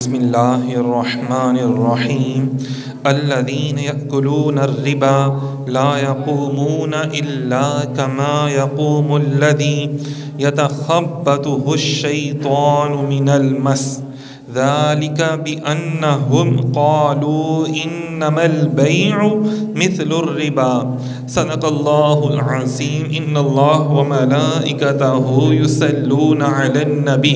بسم اللہ الرحمن الرحیم الذین یأکلون الربا لا یقومون الا کما یقوم الذی یتخبطہ الشیطان من المس ذلك بأنهم قالوا إنما البيع مثل الربا صدق الله العظيم إن الله وملائكته يصلون على النبي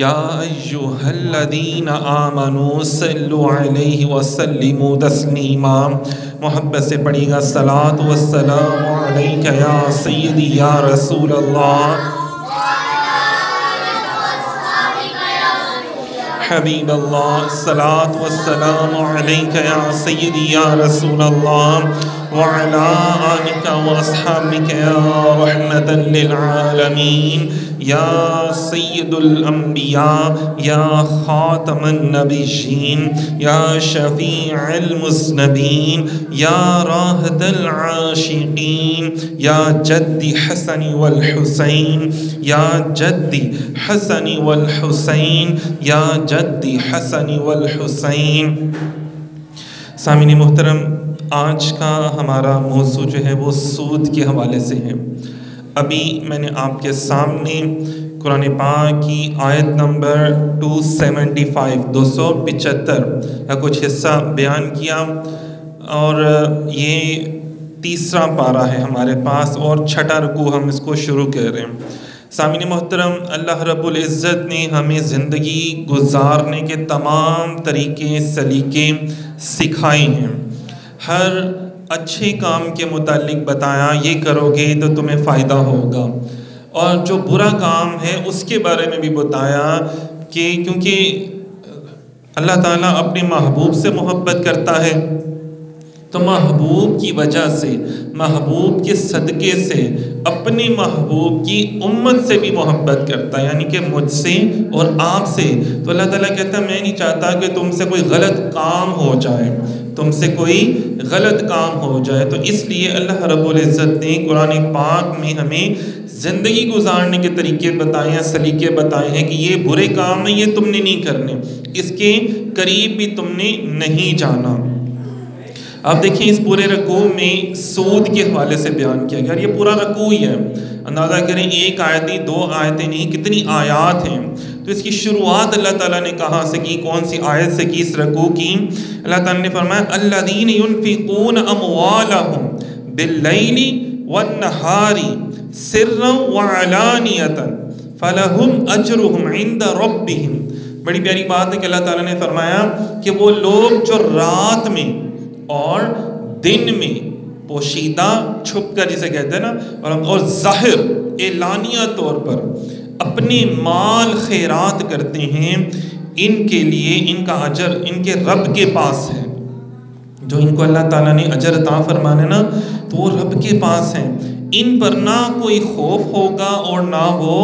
يا أيها الذين آمنوا صلوا عليه وسلموا تسليما محبت سے پڑھیے گا الصلاۃ والسلام علیک یا سیدی یا رسول اللہ حبیب اللہ الصلاۃ والسلام علیک یا سیدی یا رسول اللہ وعلی آلک واصحابک یا رحمتا للعالمین یا سید الانبیاء یا خاتم النبیین یا شفیع المذنبین یا راحت العاشقین یا جد حسن والحسین یا جد حسن والحسین یا جد حسن والحسین۔ سامعین محترم، آج کا ہمارا موضوع جو ہے وہ سود کے حوالے سے ہے۔ ابھی میں نے آپ کے سامنے قرآن پاک کی آیت نمبر 275 کا کچھ حصہ بیان کیا، اور یہ تیسرا پارہ ہے ہمارے پاس اور چھٹا رکوع ہم اس کو شروع کر رہے ہیں۔ سامعین محترم، اللہ رب العزت نے ہمیں زندگی گزارنے کے تمام طریقے سلیقے سکھائے ہیں، ہر اچھے کام کے متعلق بتایا یہ کرو گے تو تمہیں فائدہ ہوگا، اور جو برا کام ہے اس کے بارے میں بھی بتایا کہ کیونکہ اللہ تعالیٰ اپنے محبوب سے محبت کرتا ہے تو محبوب کی وجہ سے، محبوب کے صدقے سے اپنے محبوب کی امت سے بھی محبت کرتا ہے، یعنی کہ مجھ سے اور آپ سے۔ تو اللہ تعالیٰ کہتا ہے میں نہیں چاہتا کہ تم سے کوئی غلط کام ہو جائے، تم سے کوئی غلط کام ہو جائے، تو اس لیے اللہ رب العزت نے قرآن پاک میں ہمیں زندگی گزارنے کے طریقے بتائے ہیں، سلیقے بتائے ہیں کہ یہ برے کام ہیں، یہ تم نے نہیں کرنے، اس کے قریب بھی تم نے نہیں جانا۔ آپ دیکھیں اس پورے رکوع میں سود کے حوالے سے بیان کیا گیا، اور یہ پورا رکوع ہی ہے، اندازہ کریں ایک آیت نہیں، دو آیتیں نہیں، کتنی آیات ہیں۔ تو اس کی شروعات اللہ تعالیٰ نے کہاں سے کی، کون سی آیت سے کی اس رکوع کی؟ اللہ تعالیٰ نے فرمایا الذین ينفقون اموالهم باللیل والنہار سرا وعلانیۃ فلہم اجرہم عند ربہم۔ بڑی پیاری بات ہے کہ اللہ تعالیٰ نے فرمایا کہ وہ لوگ جو رات میں اور دن میں پوشیدہ چھپ کر جسے کہتے ہیں نا، اور ظاہر اعلانیہ طور پر اپنے مال خیرات کرتے ہیں، ان کے لیے ان کا اجر ان کے رب کے پاس ہے۔ جو ان کو اللہ تعالیٰ نے اجر عطا فرمانا نا تو وہ رب کے پاس ہیں، ان پر نہ کوئی خوف ہوگا اور نہ وہ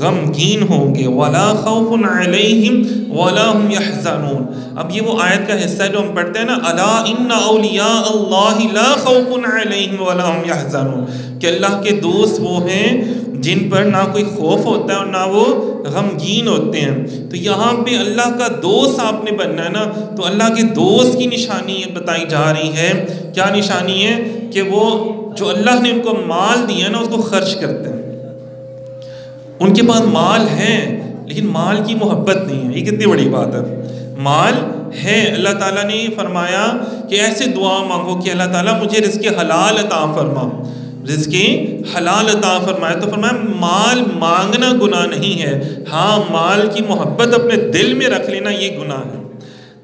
غمگین ہوں گے۔ وَلَا خَوْفٌ عَلَيْهِمْ وَلَا هُمْ يَحْزَنُونَ۔ اب یہ وہ آیت کا حصہ ہے جو ہم پڑھتے ہیں نا، أَلَا إِنَّ أَوْلِيَاءَ اللَّهِ لَا خَوْفٌ عَلَيْهِمْ وَلَا هُمْ يَحْزَنُونَ، کہ اللہ کے دوست وہ ہیں جن پر نہ کوئی خوف ہوتا ہے اور نہ وہ غمگین ہوتے ہیں۔ تو یہاں پہ اللہ کا دوست آپ نے بننا ہے نا، تو اللہ کے دوست کی نشانی یہ بتائی جا رہی ہے۔ کیا نشانی ہے؟ کہ وہ جو اللہ نے ان کو مال دیا نا اس کو خرچ کرتے ہیں۔ ان کے پاس مال ہے لیکن مال کی محبت نہیں ہے، یہ کتنی بڑی بات ہے۔ مال ہے، اللہ تعالیٰ نے فرمایا کہ ایسے دعا مانگو کہ اللہ تعالیٰ مجھے رزق حلال عطا فرما، رزق حلال عطا فرمایا۔ تو فرمایا مال مانگنا گناہ نہیں ہے، ہاں مال کی محبت اپنے دل میں رکھ لینا یہ گناہ ہے۔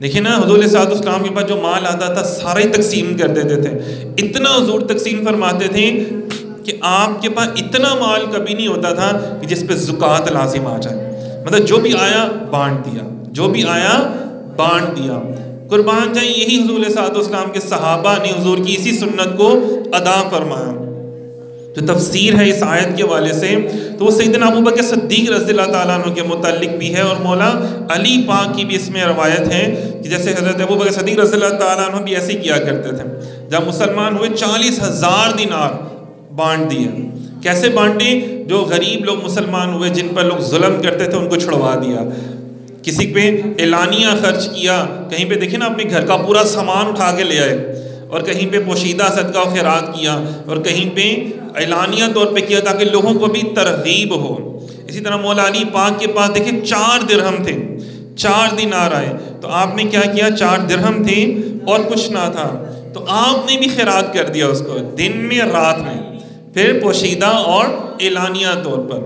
دیکھیں نا، حضور صلی اللہ علیہ وسلم کے پاس جو مال آتا تھا سارا ہی تقسیم کر دیتے تھے، اتنا حضور تقسیم فرماتے تھے کہ آپ کے پاس اتنا مال کبھی نہیں ہوتا تھا کہ جس پہ زکوٰۃ لازم آ جائے، مطلب جو بھی آیا بانٹ دیا، جو بھی آیا بانٹ دیا۔ قربان جائیں، یہی حضور صلی اللہ علیہ وسلم کے صحابہ نے حضور کی اسی سنت کو ادا فرمایا۔ جو تفسیر ہے اس آیت کے حوالے سے تو وہ سیدنا ابوبکر صدیق رضی اللہ تعالیٰ عنہ کے متعلق بھی ہے، اور مولا علی پاک کی بھی اس میں روایت ہے کہ جیسے حضرت ابوبکر صدیق رضی اللہ تعالیٰ عنہ بھی ایسے کیا کرتے تھے۔ جب مسلمان ہوئے 40,000 دینار بانٹ دیے۔ کیسے بانٹے؟ جو غریب لوگ مسلمان ہوئے، جن پر لوگ ظلم کرتے تھے، ان کو چھڑوا دیا۔ کسی پہ اعلانیہ خرچ کیا، کہیں پہ دیکھیں نا اپنے گھر کا پورا سامان اٹھا کے لے آئے، اور کہیں پہ پوشیدہ صدقہ و خیرات کیا، اور کہیں پہ اعلانیہ طور پہ کیا تاکہ لوگوں کو بھی ترغیب ہو۔ اسی طرح مولا علی پاک کے پاس دیکھیں 4 درہم تھے، 4 دینار آئے، تو آپ نے کیا کیا؟ 4 درہم تھے اور کچھ نہ تھا، تو آپ نے بھی خیرات کر دیا اس کو، دن میں رات میں، پھر پوشیدہ اور اعلانیہ طور پر۔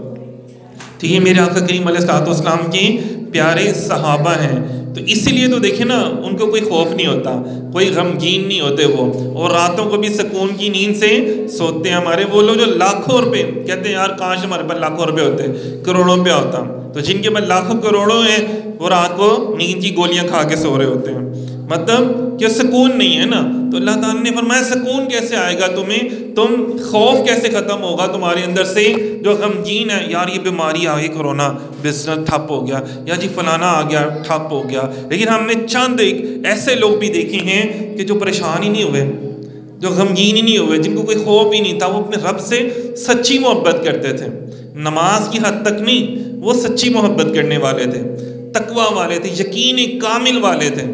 تو یہ میرے آقا کریم علیہ السلام کے پیارے صحابہ ہیں، تو اسی لیے تو دیکھیں نا ان کو کوئی خوف نہیں ہوتا، کوئی غمگین نہیں ہوتے وہ، اور راتوں کو بھی سکون کی نیند سے سوتے ہیں۔ ہمارے وہ لوگ جو لاکھوں روپے کہتے ہیں یار کاش ہمارے پاس لاکھوں روپے ہوتے، کروڑوں روپے ہوتا، تو جن کے پاس لاکھوں کروڑوں ہیں وہ رات کو نیند کی گولیاں کھا کے سو رہے ہوتے ہیں، مطلب کہ سکون نہیں ہے نا۔ تو اللہ تعالیٰ نے فرمایا سکون کیسے آئے گا تمہیں، تم خوف کیسے ختم ہوگا تمہارے اندر سے جو غمگین ہے، یار یہ بیماری آ گئی، کرونا، بزنس ٹھپ ہو گیا، یا جی فلانا آ گیا ٹھپ ہو گیا۔ لیکن ہم نے چند ایک ایسے لوگ بھی دیکھے ہیں کہ جو پریشان ہی نہیں ہوئے، جو غمگین ہی نہیں ہوئے، جن کو کوئی خوف ہی نہیں تھا، وہ اپنے رب سے سچی محبت کرتے تھے، نماز کی حد تک نہیں، وہ سچی محبت کرنے والے تھے، تقوی والے تھے، یقین کامل والے تھے۔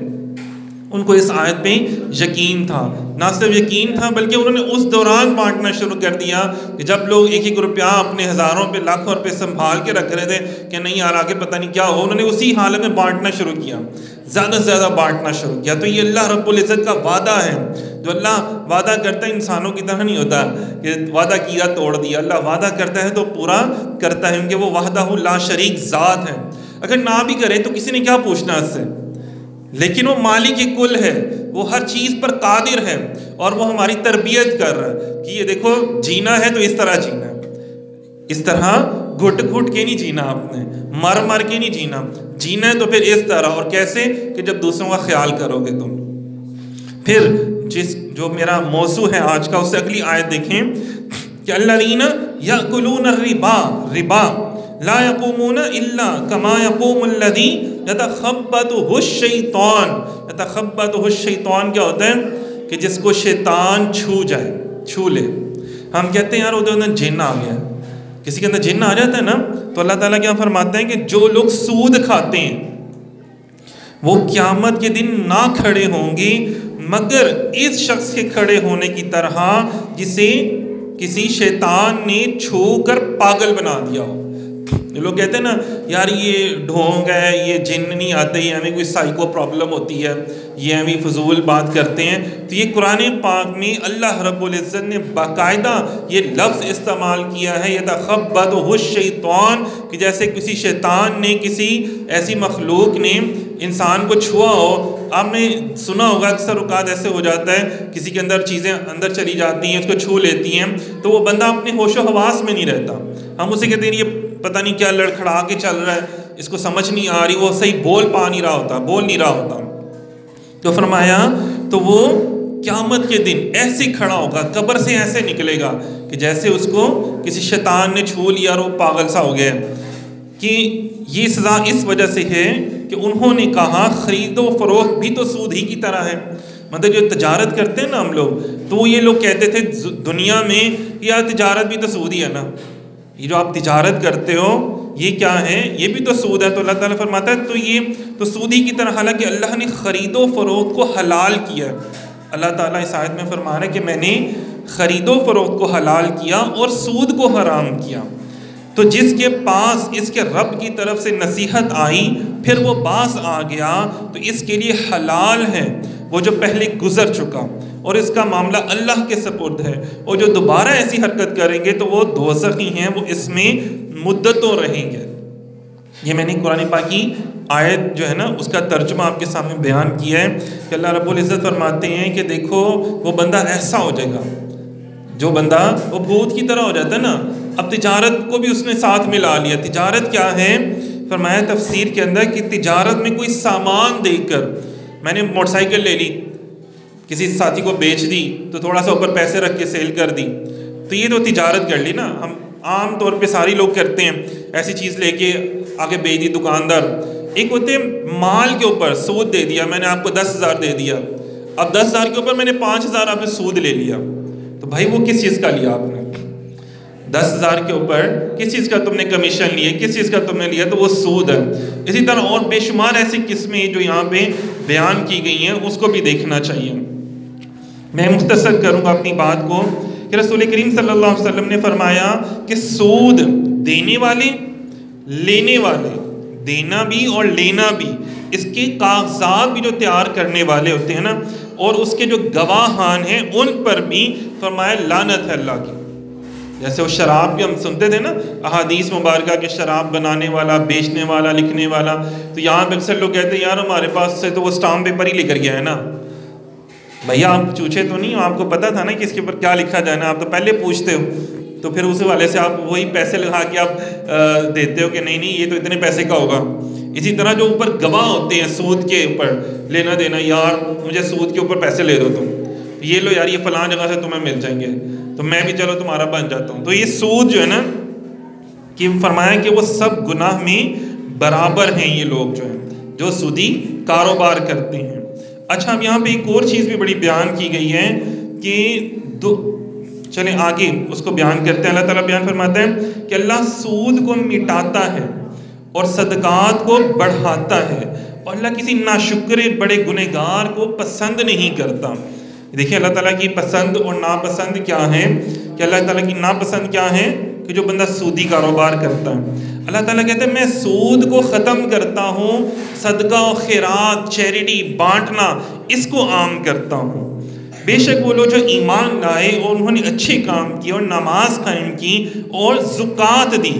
ان کو اس آیت پہ یقین تھا، نہ صرف یقین تھا بلکہ انہوں نے اس دوران بانٹنا شروع کر دیا کہ جب لوگ 1-1 روپیہ اپنے ہزاروں پہ لاکھوں روپے سنبھال کے رکھ رہے تھے کہ نہیں یار آگے پتہ نہیں کیا ہو، انہوں نے اسی حالت میں بانٹنا شروع کیا، زیادہ سے زیادہ بانٹنا شروع کیا۔ تو یہ اللہ رب العزت کا وعدہ ہے، جو اللہ وعدہ کرتا ہے انسانوں کی طرح نہیں ہوتا کہ وعدہ کیا توڑ دیا، اللہ وعدہ کرتا ہے تو پورا کرتا ہے، کیونکہ وہ وحدہ لا شریک ذات ہے۔ اگر نہ بھی کرے تو کسی نے کیا پوچھنا اس سے، لیکن وہ مالک کل ہے، وہ ہر چیز پر قادر ہے، اور وہ ہماری تربیت کر رہا ہے کہ یہ دیکھو جینا ہے تو اس طرح جینا ہے، اس طرح گھٹ گھٹ کے نہیں جینا، آپ نے مر مر کے نہیں جینا، جینا ہے تو پھر اس طرح، اور کیسے کہ جب دوسروں کا خیال کرو گے تم۔ پھر جو میرا موضوع ہے آج کا، اس سے اگلی آیت دیکھیں کہ الذین یأکلون الربا لا یقومون الا کما یقوم الذی یتخبطہ الشیطان۔ یتخبطہ الشیطان کیا ہوتا ہے کہ جس کو شیطان چھو جائے، چھو لے۔ ہم کہتے ہیں یار ادھر اندر جن آ گیا، کسی کے اندر جن آ جاتا ہے نا، تو اللہ تعالیٰ کیا فرماتے ہیں کہ جو لوگ سود کھاتے ہیں وہ قیامت کے دن نہ کھڑے ہوں گے مگر اس شخص کے کھڑے ہونے کی طرح جسے کسی شیطان نے چھو کر پاگل بنا دیا ہو۔ لوگ کہتے ہیں نا یار یہ ڈھونگ ہے، یہ جن نہیں آتے، یہ ہمیں کوئی سائیکو پرابلم ہوتی ہے، یہ ہمیں فضول بات کرتے ہیں۔ تو یہ قرآن پاک میں اللہ رب العزت نے باقاعدہ یہ لفظ استعمال کیا ہے یتخبطہ الشیطان، کہ جیسے کسی شیطان نے، کسی ایسی مخلوق نے انسان کو چھوا ہو۔ آپ نے سنا ہوگا اکثر اوقات ایسے ہو جاتا ہے کسی کے اندر چیزیں اندر چلی جاتی ہیں، اس کو چھو لیتی ہیں، تو وہ بندہ اپنے ہوش و حواس میں نہیں رہتا، ہم اسے کہتے ہیں یہ پتہ نہیں کیا لڑکھڑا کے چل رہا ہے، اس کو سمجھ نہیں آ رہی، وہ صحیح بول نہیں رہا ہوتا۔ تو فرمایا تو وہ قیامت کے دن ایسے کھڑا ہوگا، قبر سے ایسے نکلے گا کہ جیسے اس کو کسی شیطان نے چھو لیا اور وہ پاگل سا ہو گیا۔ کہ یہ سزا اس وجہ سے ہے کہ انہوں نے کہا خرید و فروخت بھی تو سود ہی کی طرح ہے، مطلب جو تجارت کرتے ہیں نا ہم لوگ، تو یہ لوگ کہتے تھے دنیا میں یار تجارت بھی تو سود ہی ہے نا، یہ جو آپ تجارت کرتے ہو یہ کیا ہے، یہ بھی تو سود ہے۔ تو اللہ تعالیٰ فرماتا ہے تو یہ تو سود ہی کی طرح، حالانکہ اللہ نے خرید و فروخت کو حلال کیا ہے۔ اللہ تعالیٰ اس آیت میں فرما رہا ہے کہ میں نے خرید و فروخت کو حلال کیا اور سود کو حرام کیا۔ تو جس کے پاس اس کے رب کی طرف سے نصیحت آئی پھر وہ باز آ گیا تو اس کے لیے حلال ہے وہ جو پہلے گزر چکا، اور اس کا معاملہ اللہ کے سپرد ہے، اور جو دوبارہ ایسی حرکت کریں گے تو وہ دوزخی ہیں، وہ اس میں مدتوں رہیں گے۔ یہ میں نے قرآن پاک کی آیت جو ہے نا اس کا ترجمہ آپ کے سامنے بیان کیا ہے کہ اللہ رب العزت فرماتے ہیں کہ دیکھو وہ بندہ ایسا ہو جائے گا، جو بندہ وہ بھوت کی طرح ہو جاتا ہے نا۔ اب تجارت کو بھی اس نے ساتھ ملا لیا۔ تجارت کیا ہے؟ فرمایا تفسیر کے اندر کہ تجارت میں کوئی سامان دے کر، میں نے موٹر سائیکل لے لی، کسی ساتھی کو بیچ دی تو تھوڑا سا اوپر پیسے رکھ کے سیل کر دی، تو یہ تو تجارت کر لی نا۔ ہم عام طور پہ ساری لوگ کرتے ہیں، ایسی چیز لے کے آگے بیچ دی دکاندار۔ ایک ہوتے مال کے اوپر سود دے دیا، میں نے آپ کو 10,000 دے دیا، اب 10,000 کے اوپر میں نے 5,000 آپ نے سود لے لیا، تو بھائی وہ کس چیز کا لیا آپ نے؟ 10,000 کے اوپر کس چیز کا تم نے کمیشن لیا، کس چیز کا تم نے لیا، تو وہ سود ہے۔ اسی طرح اور بے شمار ایسی قسمیں جو یہاں پہ بیان کی گئی ہیں اس کو بھی دیکھنا چاہیے۔ میں مختصر کروں گا اپنی بات کو کہ رسول کریم صلی اللہ علیہ وسلم نے فرمایا کہ سود دینے والے، لینے والے، دینا بھی اور لینا بھی، اس کے کاغذات بھی جو تیار کرنے والے ہوتے ہیں نا، اور اس کے جو گواہان ہیں ان پر بھی فرمایا لعنت ہے اللہ کی۔ جیسے وہ شراب بھی ہم سنتے تھے نا احادیث مبارکہ کہ شراب بنانے والا، بیچنے والا، لکھنے والا، تو یہاں پہ اکثر لوگ کہتے ہیں یار ہمارے پاس سے تو وہ اسٹامپ پیپر ہی لے کر گیا ہے نا۔ بھیا آپ چوچے تو نہیں ہو، آپ کو پتہ تھا نا کہ اس کے اوپر کیا لکھا جانا، آپ تو پہلے پوچھتے ہو، تو پھر اس والے سے آپ وہی پیسے لگا کے آپ دیتے ہو کہ نہیں نہیں یہ تو اتنے پیسے کا ہوگا۔ اسی طرح جو اوپر گواہ ہوتے ہیں سود کے اوپر لینا دینا، یار مجھے سود کے اوپر پیسے لے دو تم، یہ لو یار یہ فلاں جگہ سے تمہیں مل جائیں گے تو میں بھی چلو تمہارا بن جاتا ہوں۔ تو یہ سود جو ہے نا کہ فرمایا کہ وہ سب گناہ میں برابر ہیں، یہ لوگ جو ہیں جو سودی کاروبار کرتے ہیں۔ اچھا اب یہاں پہ ایک اور چیز بھی بڑی بیان کی گئی ہے کہ چلیں آگے اس کو بیان کرتے ہیں۔ اللہ تعالیٰ بیان فرماتا ہے کہ اللہ سود کو مٹاتا ہے اور صدقات کو بڑھاتا ہے، اور اللہ کسی ناشکرے بڑے گنہگار کو پسند نہیں کرتا۔ دیکھیں اللہ تعالیٰ کی پسند اور ناپسند کیا ہے، کہ اللہ تعالیٰ کی ناپسند کیا ہے کہ جو بندہ سودی کاروبار کرتا ہے۔ اللہ تعالیٰ کہتے ہیں میں سود کو ختم کرتا ہوں، صدقہ و خیرات، چیریٹی، بانٹنا، اس کو عام کرتا ہوں۔ بے شک وہ لوگ جو ایمان لائے اور انہوں نے اچھے کام کیے اور نماز قائم کی اور زکوٰۃ دی۔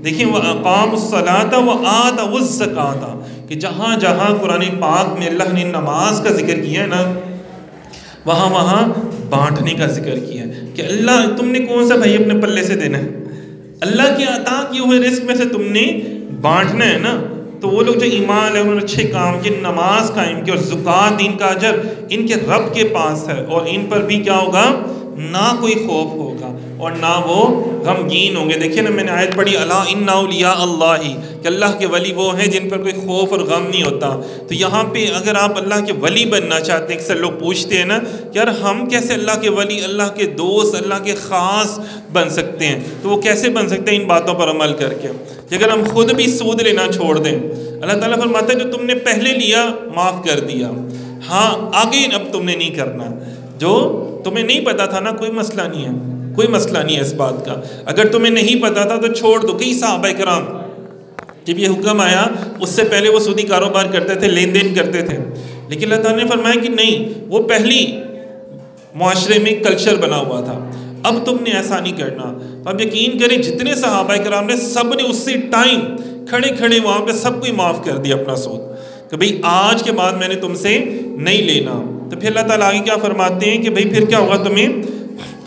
دیکھیں وَأَقَامُوا الصَّلَاةَ وَآتَوُا الزَّكَاةَ، کہ جہاں جہاں قرآن پاک میں اللہ نے نماز کا ذکر کیا ہے نا، وہاں وہاں بانٹنے کا ذکر کیا ہے کہ اللہ تم نے کون سا بھائی اپنے پلے سے دینا ہے، اللہ کے عطا کیے ہوئے رزق میں سے تم نے بانٹنا ہے نا۔ تو وہ لوگ جو ایمان ہے انہوں نے اچھے کام کیے، نماز قائم کی اور زکوٰۃ، ان کا اجر ان کے رب کے پاس ہے، اور ان پر بھی کیا ہوگا، نہ کوئی خوف ہوگا اور نہ وہ غمگین ہوں گے۔ دیکھیں نا میں نے آیت پڑھی الا ان اولیاء اللہ، کہ اللہ کے ولی وہ ہیں جن پر کوئی خوف اور غم نہیں ہوتا۔ تو یہاں پہ اگر آپ اللہ کے ولی بننا چاہتے ہیں، اکثر لوگ پوچھتے ہیں نا کہ یار ہم کیسے اللہ کے ولی، اللہ کے دوست، اللہ کے خاص بن سکتے ہیں، تو وہ کیسے بن سکتے ہیں ان باتوں پر عمل کر کے کہ اگر ہم خود بھی سود لینا چھوڑ دیں۔ اللہ تعالیٰ فرماتا ہے جو تم نے پہلے لیا معاف کر دیا، ہاں آگے اب تم نے نہیں کرنا، جو تمہیں نہیں پتا تھا نا کوئی مسئلہ نہیں ہے، کوئی مسئلہ نہیں ہے اس بات کا، اگر تمہیں نہیں پتا تھا تو چھوڑ دو۔ کئی صحابہ کرام جب یہ حکم آیا اس سے پہلے وہ سودی کاروبار کرتے تھے، لین دین کرتے تھے، لیکن اللہ تعالیٰ نے فرمایا کہ نہیں، وہ پہلی معاشرے میں کلچر بنا ہوا تھا، اب تم نے ایسا نہیں کرنا۔ تو اب یقین کریں جتنے صحابہ کرام نے سب نے اسی ٹائم کھڑے کھڑے وہاں پہ سب کو معاف کر دیا اپنا سود کہ بھئی آج کے بعد میں نے تم سے نہیں لینا۔ تو پھر اللہ تعالیٰ آگے کیا فرماتے ہیں کہ بھئی پھر کیا ہوگا، تمہیں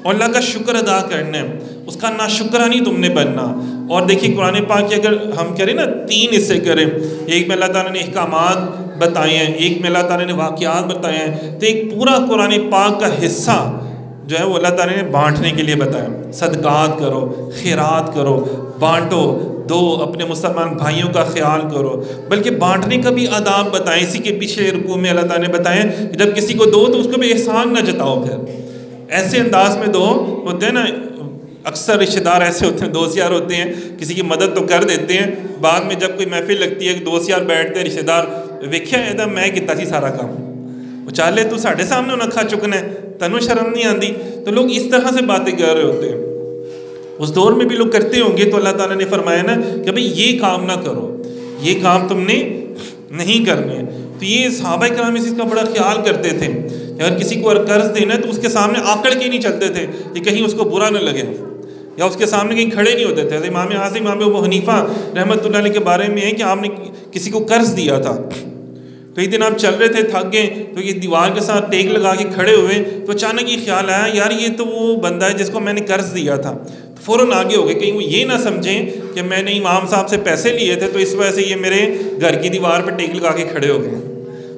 اور اللہ کا شکر ادا کرنا ہے، اس کا ناشکرہ نہیں تم نے بننا۔ اور دیکھیے قرآن پاک کی اگر ہم کریں نا 3 حصے کریں، ایک میں اللہ تعالیٰ نے احکامات بتائے ہیں، ایک میں اللہ تعالیٰ نے واقعات بتائے ہیں، تو ایک پورا قرآن پاک کا حصہ جو ہے وہ اللہ تعالیٰ نے بانٹنے کے لیے بتایا۔ صدقات کرو، خیرات کرو، بانٹو، دو، اپنے مسلمان بھائیوں کا خیال کرو، بلکہ بانٹنے کا بھی آداب بتائیں۔ اسی کے پیچھے رکوع میں اللہ تعالیٰ نے بتایا کہ جب کسی کو دو تو اس کو بھی احسان نہ جتاؤ، پھر ایسے انداز میں دو۔ ہوتے ہیں نا اکثر رشتہ دار ایسے ہوتے ہیں، دوست یار ہوتے ہیں، کسی کی مدد تو کر دیتے ہیں، بعد میں جب کوئی محفل لگتی ہے دوست یار بیٹھتے ہیں، رشتہ دار ویکھیا ہے میں کیتا سی سارا کام، وہ چالے تو ساڈے سامنے نہ کھا چکنا ہے، تینوں شرم نہیں آندی۔ تو لوگ اس طرح سے باتیں کر رہے ہوتے ہیں، اس دور میں بھی لوگ کرتے ہوں گے۔ تو اللہ تعالیٰ نے فرمایا نا کہ بھئی یہ کام نہ کرو، یہ کام تم نے نہیں کرنے۔ تو یہ صحابہ کرام اس کا بڑا خیال کرتے تھے، اگر کسی کو قرض دینا ہے تو اس کے سامنے آکڑ کے نہیں چلتے تھے کہ کہیں اس کو برا نہ لگے، یا اس کے سامنے کہیں کھڑے نہیں ہوتے تھے۔ امام اعظم امام ابو حنیفہ رحمۃ اللہ علیہ کے بارے میں ہے کہ آپ نے کسی کو قرض دیا تھا، تو ایک دن آپ چل رہے تھے، تھک گئے، تو یہ دیوار کے ساتھ ٹیک لگا کے کھڑے ہوئے، تو اچانک یہ خیال آیا یار یہ تو وہ بندہ ہے جس کو میں نے قرض دیا تھا، تو فوراً آگے ہو گئے، کہیں وہ یہ نہ سمجھیں کہ میں نے امام صاحب سے پیسے لیے تھے تو اس وجہ سے یہ میرے گھر کی دیوار پہ ٹیک لگا کے کھڑے ہو گئے۔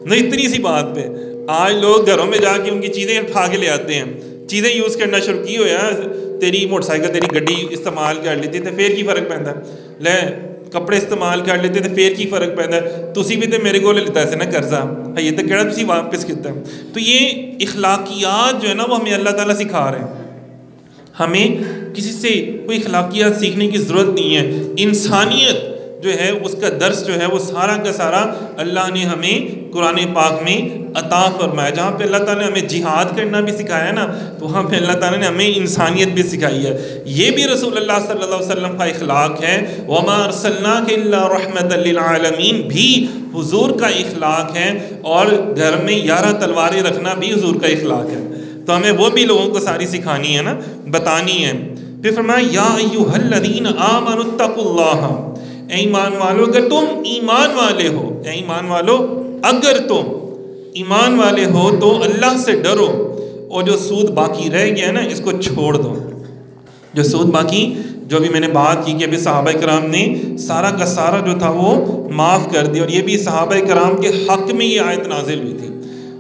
نہیں، اتنی سی بات پہ آج لوگ گھروں میں جا کے ان کی چیزیں اٹھا کے لے آتے ہیں، چیزیں یوز کرنا شروع کی ہو یا تیری موٹر سائیکل تیری گڈی استعمال کر لیتی تے پھر کی فرق پیندا لے، کپڑے استعمال کر لیتے تے پھر کی فرق پیندا تسی بھی تے میرے کو لیتا سی نا قرضہ، یہ تو کہڑا تسی واپس کیتا ہے۔ تو یہ اخلاقیات جو ہے نا وہ ہمیں اللہ تعالیٰ سکھا رہے ہیں ہمیں کسی سے کوئی اخلاقیات سیکھنے کی ضرورت نہیں ہے. انسانیت جو ہے اس کا درس جو ہے وہ سارا کا سارا اللہ نے ہمیں قرآن پاک میں عطا فرمایا. جہاں پہ اللہ تعالیٰ نے ہمیں جہاد کرنا بھی سکھایا نا، تو وہاں پہ اللہ تعالیٰ نے ہمیں انسانیت بھی سکھائی ہے. یہ بھی رسول اللہ صلی اللہ علیہ وسلم کا اخلاق ہے. وَمَا أَرْسَلْنَاكَ إِلَّا رَحْمَةً لِّلْعَالَمِينَ بھی حضور کا اخلاق ہے، اور گھر میں 11 تلواریں رکھنا بھی حضور کا اخلاق ہے. تو ہمیں وہ بھی لوگوں کو ساری سکھانی ہے نا، بتانی ہے. پھر فرمایا یا ایھا الذین آمنوا اتقوا اللہ، اے ایمان والو اگر تم ایمان والے ہو، اے ایمان والو اگر تم ایمان والے ہو تو اللہ سے ڈرو، اور جو سود باقی رہ گیا نا اس کو چھوڑ دو. جو سود باقی جو بھی میں نے بات کی کہ ابھی صحابہ کرام نے سارا کا سارا جو تھا وہ معاف کر دیا، اور یہ بھی صحابہ کرام کے حق میں یہ آیت نازل ہوئی تھی.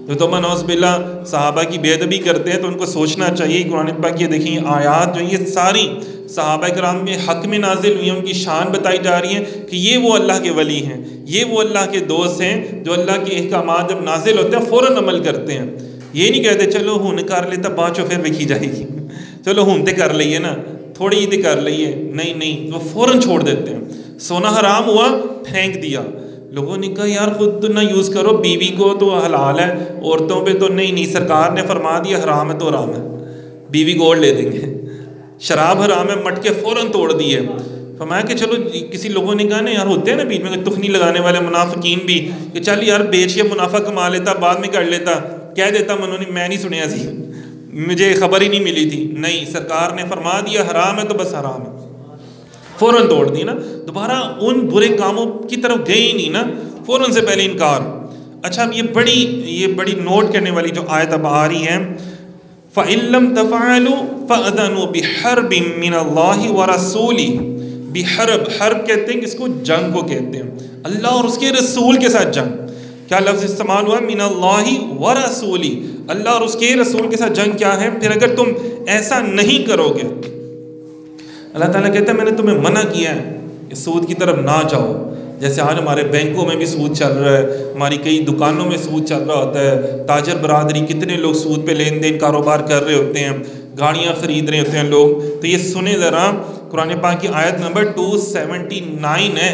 جو تو نعوذ باللہ صحابہ کی بے ادبی کرتے ہیں تو ان کو سوچنا چاہیے. قرآن پاک یہ دیکھیں آیات جو یہ ساری صحابہ کرام کے حق میں نازل ہوئی ہیں، ان کی شان بتائی جا رہی ہے کہ یہ وہ اللہ کے ولی ہیں، یہ وہ اللہ کے دوست ہیں جو اللہ کے احکامات جب نازل ہوتے ہیں فوراً عمل کرتے ہیں. یہ نہیں کہتے چلو ہون کر لیتا بعد چو پھر وکھی جائے گی، چلو ہون تے کر لئیے نا، تھوڑی تے کر لئیے، نہیں وہ فوراً چھوڑ دیتے ہیں. سونا حرام ہوا پھینک دیا. لوگوں نے کہا یار خود تو نہ یوز کرو، بیوی کو تو حلال ہے، عورتوں پہ تو نہیں، سرکار نے فرما دیا حرام ہے تو حرام ہے، بیوی گوڑ لے دیں گے. شراب حرام ہے، مٹکے فوراً توڑ دیے. فرمایا کہ چلو کسی لوگوں نے کہا نا یار ہوتے ہیں نا بیچ میں تخنی لگانے والے منافقین بھی کہ چل یار بیچ کے منافع کما لیتا، بعد میں کر لیتا، کہہ دیتا میں نہیں سنیا سی، مجھے خبر ہی نہیں ملی تھی. نہیں، سرکار نے فرما دیا حرام ہے تو بس حرام ہے، فوراً توڑ دی نا، دوبارہ ان برے کاموں کی طرف گئے ہی نہیں نا، فوراً سے پہلے انکار. اچھا اب یہ بڑی نوٹ کرنے والی جو آیت اب آ رہی ہے، فَإِن لَّمْ تَفْعَلُوا فَأْذَنُوا بِحَرْبٍ مِّنَ اللَّهِ وَرَسُولِهِ. حرب کہتے ہیں اس کو جنگ کو کہتے ہیں، اللہ اور اس کے رسول کے ساتھ جنگ. کیا لفظ استعمال ہوا؟ من اللہ ورسولی، اللہ اور اس کے رسول کے ساتھ جنگ کیا ہے. پھر اگر تم ایسا نہیں کرو گے، اللہ تعالیٰ کہتا ہے میں نے تمہیں منع کیا ہے کہ سود کی طرف نہ جاؤ. جیسے آج ہمارے بینکوں میں بھی سود چل رہا ہے، ہماری کئی دکانوں میں سود چل رہا ہوتا ہے، تاجر برادری کتنے لوگ سود پہ لین دین کاروبار کر رہے ہوتے ہیں، گاڑیاں خرید رہے ہوتے ہیں لوگ. تو یہ سنیں ذرا، قرآن پاک کی آیت نمبر 279 ہے،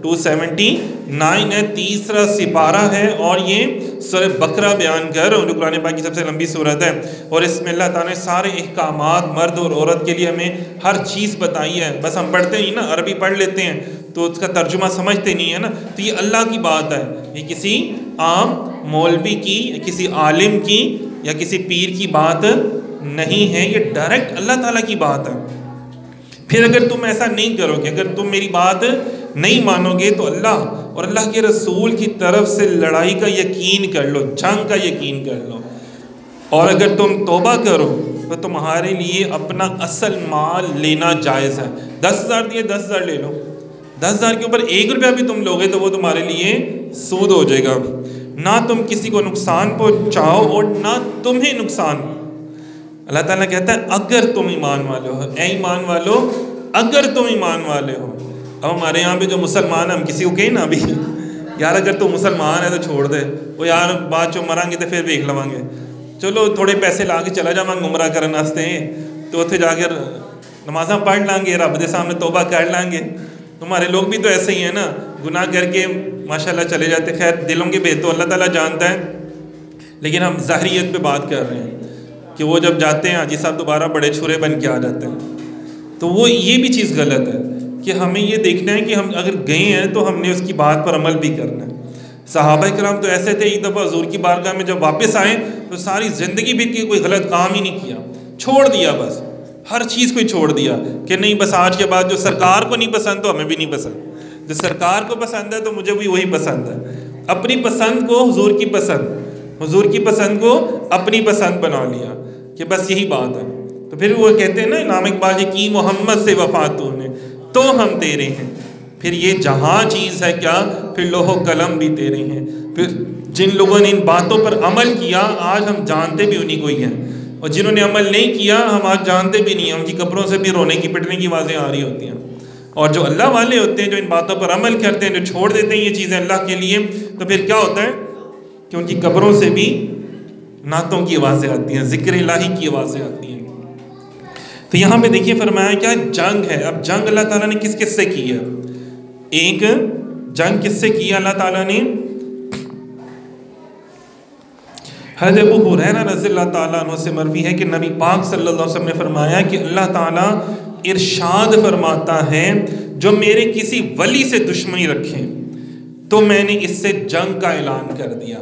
279 ہے، تیسرا سپارہ ہے، اور یہ سورہ بقرہ بیان کر جو قرآن پاک کی سب سے لمبی سورت ہے. اور اس میں اللہ تعالیٰ نے سارے احکامات مرد اور عورت کے لیے ہمیں ہر چیز بتائی ہے. بس ہم پڑھتے نہیں نا، عربی پڑھ لیتے ہیں تو اس کا ترجمہ سمجھتے نہیں ہے نا. تو یہ اللہ کی بات ہے، یہ کسی عام مولوی کی، کسی عالم کی یا کسی پیر کی بات نہیں ہے، یہ ڈائریکٹ اللہ تعالیٰ کی بات ہے. پھر اگر تم ایسا نہیں کرو گے، اگر تم میری بات نہیں مانو گے تو اللہ اور اللہ کے رسول کی طرف سے لڑائی کا یقین کر لو، جنگ کا یقین کر لو. اور اگر تم توبہ کرو تو تمہارے لیے اپنا اصل مال لینا جائز ہے. 10,000 دیے 10,000 لے لو، 10,000 کے اوپر 1 روپیہ بھی تم لوگے تو وہ تمہارے لیے سود ہو جائے گا. نہ تم کسی کو نقصان پہنچاؤ اور نہ تمہیں نقصان. اللہ تعالیٰ کہتا ہے اگر تم ایمان والے ہو، اے ایمان والو اگر تم ایمان والے ہو. اب ہمارے یہاں پہ جو مسلمان ہیں، ہم کسی کو کہیں نا ابھی یار اگر تو مسلمان ہے تو چھوڑ دے، وہ یار بعد چو مریں گے تو پھر دیکھ لواں گے، چلو تھوڑے پیسے لا کے چلا جاواں گمراہ کرن واسطے تو اتنے جا کے نمازاں پڑھ لیں گے، رب دے سامنے توبہ کر لیں گے. ہمارے لوگ بھی تو ایسے ہی ہیں نا، گناہ کر کے ماشاءاللہ چلے جاتے. خیر دلوں کے بھید تو اللہ تعالیٰ جانتا ہے، لیکن ہم ظاہریت پہ بات کر رہے ہیں کہ وہ جب جاتے ہیں حاجی صاحب دوبارہ بڑے چھرے بن کے آ جاتے ہیں. تو وہ یہ بھی چیز غلط ہے کہ ہمیں یہ دیکھنا ہے کہ ہم اگر گئے ہیں تو ہم نے اس کی بات پر عمل بھی کرنا ہے. صحابہ کرام تو ایسے تھے، ایک دفعہ حضور کی بارگاہ میں جب واپس آئے تو ساری زندگی بھی کوئی غلط کام ہی نہیں کیا، چھوڑ دیا، بس ہر چیز کو ہی چھوڑ دیا کہ نہیں بس آج کے بعد جو سرکار کو نہیں پسند تو ہمیں بھی نہیں پسند، جو سرکار کو پسند ہے تو مجھے بھی وہی پسند ہے. اپنی پسند کو حضور کی پسند، حضور کی پسند کو اپنی پسند بنا لیا کہ بس یہی بات ہے. تو پھر وہ کہتے ہیں نا امام اقبال جی کی محمد سے وفات تو نے تو ہم تیرے ہیں. پھر یہ جہاں چیز ہے کیا، پھر لوح و قلم بھی تیرے ہیں. پھر جن لوگوں نے ان باتوں پر عمل کیا آج ہم جانتے بھی انہیں کوئی ہیں، اور جنہوں نے عمل نہیں کیا ہم آج جانتے بھی نہیں ہیں. ان کی قبروں سے بھی رونے کی پٹنے کی آوازیں آ رہی ہوتی ہیں. اور جو اللہ والے ہوتے ہیں، جو ان باتوں پر عمل کرتے ہیں، جو چھوڑ دیتے ہیں یہ چیزیں اللہ کے لیے، تو پھر کیا ہوتا ہے کہ ان کی قبروں سے بھی نعتوں کی آوازیں آتی ہیں، ذکر الہی کی آوازیں آتی ہیں. تو یہاں پہ دیکھیے فرمایا کیا جنگ ہے. اب جنگ اللہ تعالیٰ نے کس کس سے کی ہے؟ ایک جنگ کس سے کی ہے اللہ تعالیٰ نے؟ حضرت ابو ہریرہ رضی اللہ تعالیٰ عنہ سے مروی ہے کہ نبی پاک صلی اللہ علیہ وسلم نے فرمایا کہ اللہ تعالیٰ ارشاد فرماتا ہے جو میرے کسی ولی سے دشمنی رکھے تو میں نے اس سے جنگ کا اعلان کر دیا.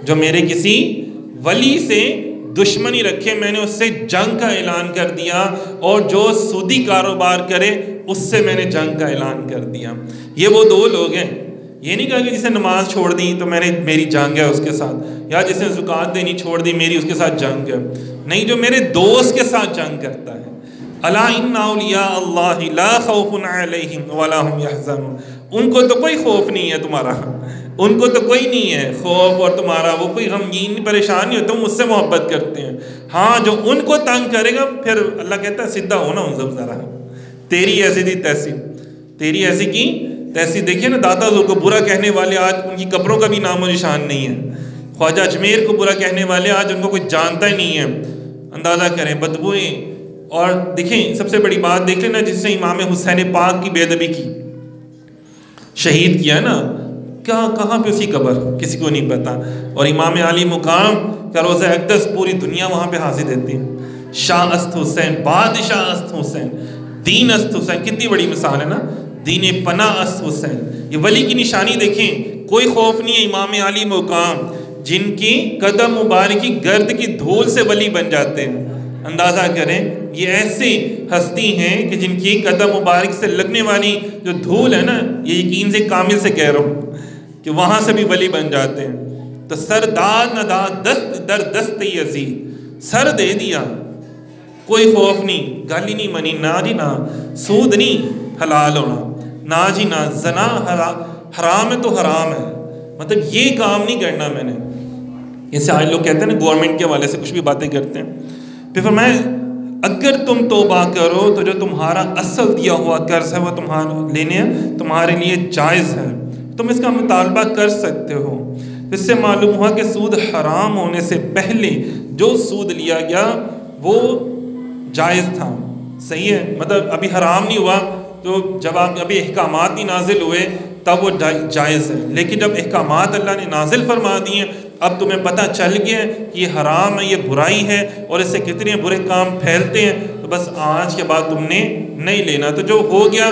جو میرے کسی ولی سے دشمنی رکھے میں نے اس سے جنگ کا اعلان کر دیا، اور جو سودی کاروبار کرے اس سے میں نے جنگ کا اعلان کر دیا. یہ وہ دو لوگ ہیں. یہ نہیں کہا کہ جسے نماز چھوڑ دی تو میری جنگ ہے اس کے ساتھ، یا جس نے زکوٰۃ دینی چھوڑ دی میری اس کے ساتھ جنگ ہے. نہیں، جو میرے دوست کے ساتھ جنگ کرتا ہے. الا ان اولیاء اللہ لا خوف علیہم ولا هم يحزنون. ان کو تو کوئی خوف نہیں ہے تمہارا، ان کو تو کوئی نہیں ہے خوف، اور تمہارا وہ کوئی غمگین پریشان نہیں ہو، تم مجھ سے محبت کرتے ہیں. ہاں جو ان کو تنگ کرے گا پھر اللہ کہتا ہے سیدھا ہونا ان سب ذرا، تیری ایسی تھی تیسی، تیری ایسی کی تیسی. دیکھیے نا داتا حضور کو برا کہنے والے آج ان کی قبروں کا بھی نام و نشان نہیں ہے. خواجہ اجمیر کو برا کہنے والے آج ان کو کوئی جانتا ہی نہیں ہے. اندازہ کریں بدبوئیں. اور دیکھیں سب سے بڑی بات دیکھ لینا، جس سے امام حسین پاک کی بے ادبی کی، شہید کیا نا، کہاں پہ اس کی قبر کسی کو نہیں پتا. اور امام علی مقام کا روضہ اقدس پوری دنیا وہاں پہ حاضر دیتی ہے. شاہ است حسین، بادشاہ است حسین، دین است حسین. کتنی بڑی مثال ہے نا، دین پناہ است حسین. یہ ولی کی نشانی دیکھیں، کوئی خوف نہیں ہے. امام علی مقام جن کی قدم مبارک کی گرد کی دھول سے ولی بن جاتے ہیں. اندازہ کریں یہ ایسی ہستی ہیں کہ جن کی قدم مبارک سے لگنے والی جو دھول ہے نا، یہ یقین سے کامل سے کہہ رہا ہوں کہ وہاں سے بھی ولی بن جاتے ہیں. تو سر داد نہ داد دست در دست یزید، سر دے دیا، کوئی خوف نہیں، گالی نہیں منی، نہ جی نہ سود نہیں حلال ہونا، نہ جی نہ زنا حرام ہے تو حرام ہے، مطلب یہ کام نہیں کرنا میں نے. جیسے آج لوگ کہتے ہیں نا گورنمنٹ کے حوالے سے کچھ بھی باتیں کرتے ہیں. پھر فرمایا اگر تم توبہ کرو تو جو تمہارا اصل دیا ہوا قرض ہے وہ لینے تمہارے لیے جائز ہے، تم اس کا مطالبہ کر سکتے ہو. اس سے معلوم ہوا کہ سود حرام ہونے سے پہلے جو سود لیا گیا وہ جائز تھا. صحیح ہے، مطلب ابھی حرام نہیں ہوا، تو جب آپ ابھی احکامات نہیں نازل ہوئے تب وہ جائز ہے. لیکن جب احکامات اللہ نے نازل فرما دیے، اب تمہیں پتہ چل گیا کہ یہ حرام ہے، یہ برائی ہے، اور اس سے کتنے برے کام پھیلتے ہیں، تو بس آج کے بعد تم نے نہیں لینا. تو جو ہو گیا